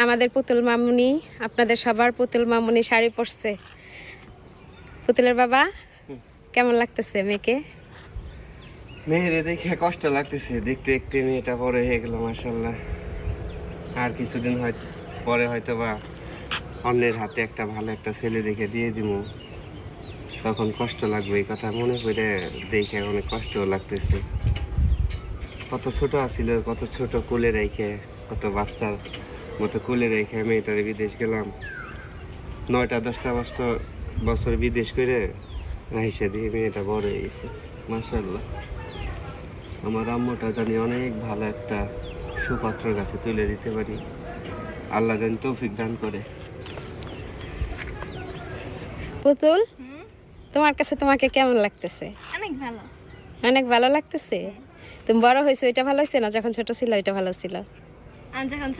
আমাদের পুতুল মামুনি, আপনাদের সবার পুতুল মামুনি শাড়ি পরছে। পুতুলের বাবা কেমন লাগতেছে মেয়েকে? মেয়েরে দেখে কষ্ট লাগতেছে, দেখতে দেখতে মেয়েটা বড় হয়ে গেল মাশাআল্লাহ। আর কিছুদিন পরে হয়তো বা অন্যের হাতে একটা ভালো একটা ছেলে দেখে দিয়ে দিব, তখন কষ্ট লাগবে। এই কথা মনে করে দেখে অনেক কষ্টও লাগতেছে। কত ছোট আছিল, কত ছোট কোলে রেখে, কত বাচ্চার মতো কোলে রেখে মেয়েটারে বিদেশ গেলাম। 9টা 10টা বছর বিদেশ করে রাইসা দিয়ে মেয়েটা বড় হয়ে গেছে মাশাআল্লাহ। আমার আম্মুটা জানি অনেক ভালো একটা সুপাত্রের কাছে তুলে দিতে পারি। আল্লাহ জানি তৌফিক দান করে। পুতুল, তোমার কাছে তোমাকে কেমন লাগতেছে? অনেক ভালো। অনেক ভালো লাগতেছে। তুমি বড় হয়েছো, এটা ভালো হয়েছে না যখন ছোট ছিল এটা ভালো ছিল? আমি যখন